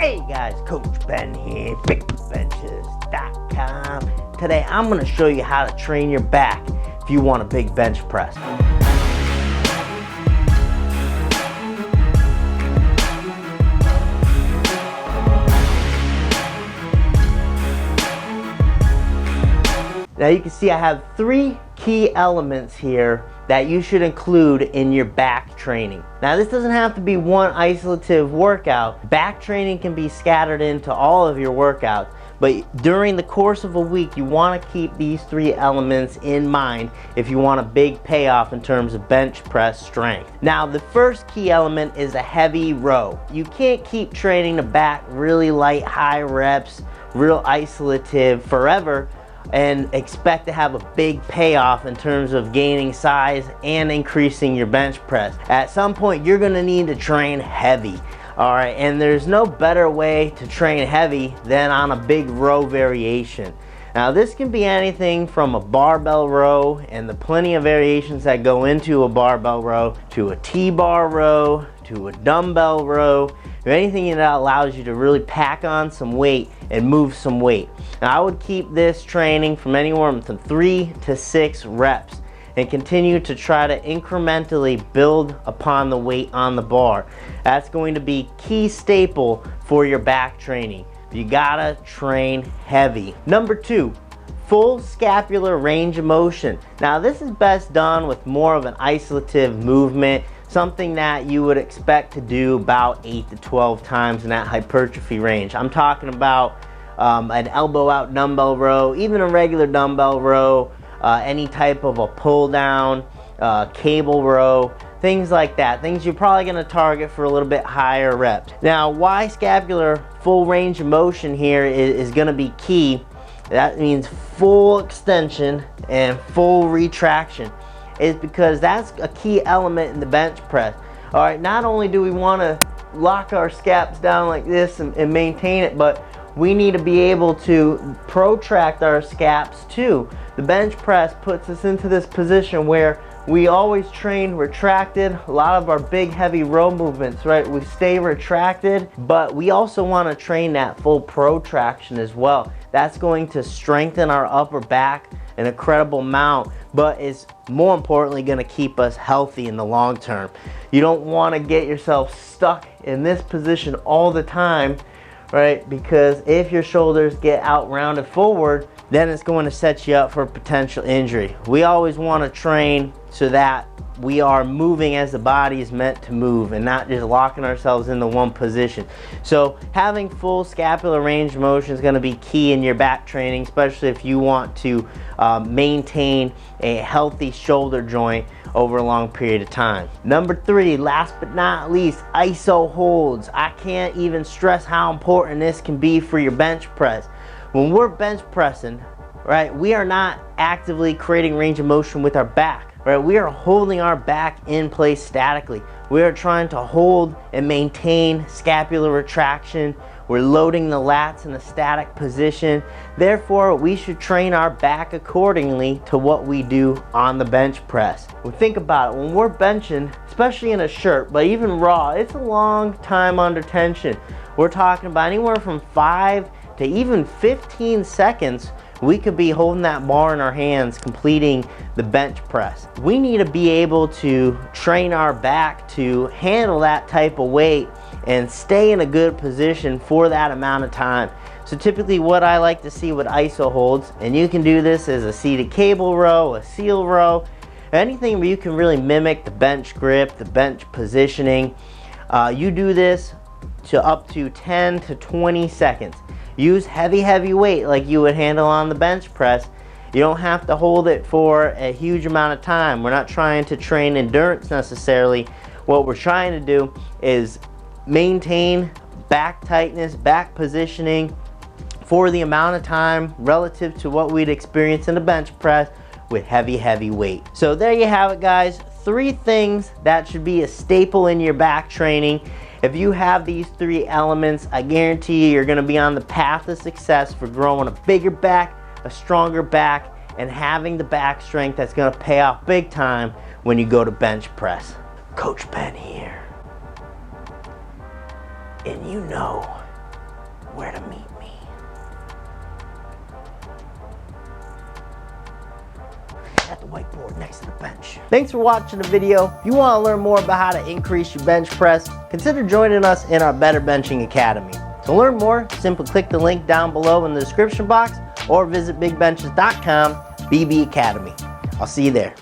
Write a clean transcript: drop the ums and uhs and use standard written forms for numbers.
Hey guys, Coach Ben here, bigbenchas.com. Today I'm going to show you how to train your back if you want a big bench press. Now you can see I have three key elements here that you should include in your back training. Now this doesn't have to be one isolative workout. Back training can be scattered into all of your workouts, but during the course of a week you want to keep these three elements in mind if you want a big payoff in terms of bench press strength. Now the first key element is a heavy row. You can't keep training the back really light, high reps, real isolative forever and expect to have a big payoff in terms of gaining size and increasing your bench press. At some point you're going to need to train heavy. Alright, and there's no better way to train heavy than on a big row variation. Now this can be anything from a barbell row, and the plenty of variations that go into a barbell row, to a T-bar row, to a dumbbell row, or anything that allows you to really pack on some weight and move some weight. Now I would keep this training from anywhere from 3 to 6 reps and continue to try to incrementally build upon the weight on the bar. That's going to be key staple for your back training. You gotta train heavy. Number 2, full scapular range of motion. Now this is best done with more of an isolative movement, something that you would expect to do about 8 to 12 times in that hypertrophy range. I'm talking about an elbow out dumbbell row, even a regular dumbbell row, any type of a pull down, cable row, things like that. Things you're probably going to target for a little bit higher reps. Now why scapular full range of motion here is going to be key. That means full extension and full retraction, is because that's a key element in the bench press. Alright, not only do we want to lock our scaps down like this and maintain it, but we need to be able to protract our scaps too. The bench press puts us into this position where we always train retracted. A lot of our big heavy row movements, right, we stay retracted, but we also want to train that full protraction as well. That's going to strengthen our upper back an incredible amount, but is more importantly going to keep us healthy in the long term. You don't want to get yourself stuck in this position all the time, right? Because if your shoulders get out rounded forward, then it's going to set you up for potential injury. We always want to train so that we are moving as the body is meant to move and not just locking ourselves into one position. So having full scapular range of motion is going to be key in your back training, especially if you want to maintain a healthy shoulder joint over a long period of time. Number 3, last but not least, iso holds. I can't even stress how important this can be for your bench press. When we're bench pressing, right, we are not actively creating range of motion with our back. Right, we are holding our back in place statically. We are trying to hold and maintain scapular retraction. We're loading the lats in a static position. Therefore, we should train our back accordingly to what we do on the bench press. Well, think about it. When we're benching, especially in a shirt, but even raw, it's a long time under tension. We're talking about anywhere from 5 to even 15 seconds. We could be holding that bar in our hands, completing the bench press. We need to be able to train our back to handle that type of weight and stay in a good position for that amount of time. So typically what I like to see with iso holds, and you can do this as a seated cable row, a seal row, anything where you can really mimic the bench grip, the bench positioning. You do this to up to 10 to 20 seconds. Use heavy weight like you would handle on the bench press. You don't have to hold it for a huge amount of time. We're not trying to train endurance necessarily. What we're trying to do is maintain back tightness, back positioning for the amount of time relative to what we'd experience in the bench press with heavy weight. So there you have it, guys. 3 things that should be a staple in your back training. If you have these 3 elements, I guarantee you're going to be on the path of success for growing a bigger back, a stronger back, and having the back strength that's going to pay off big time when you go to bench press. Coach Ben here. And you know where to meet me. At the whiteboard next to the bench. Thanks for watching the video. If you want to learn more about how to increase your bench press, consider joining us in our Better Benching Academy. To learn more, simply click the link down below in the description box or visit bigbenchas.com/BB Academy. I'll see you there.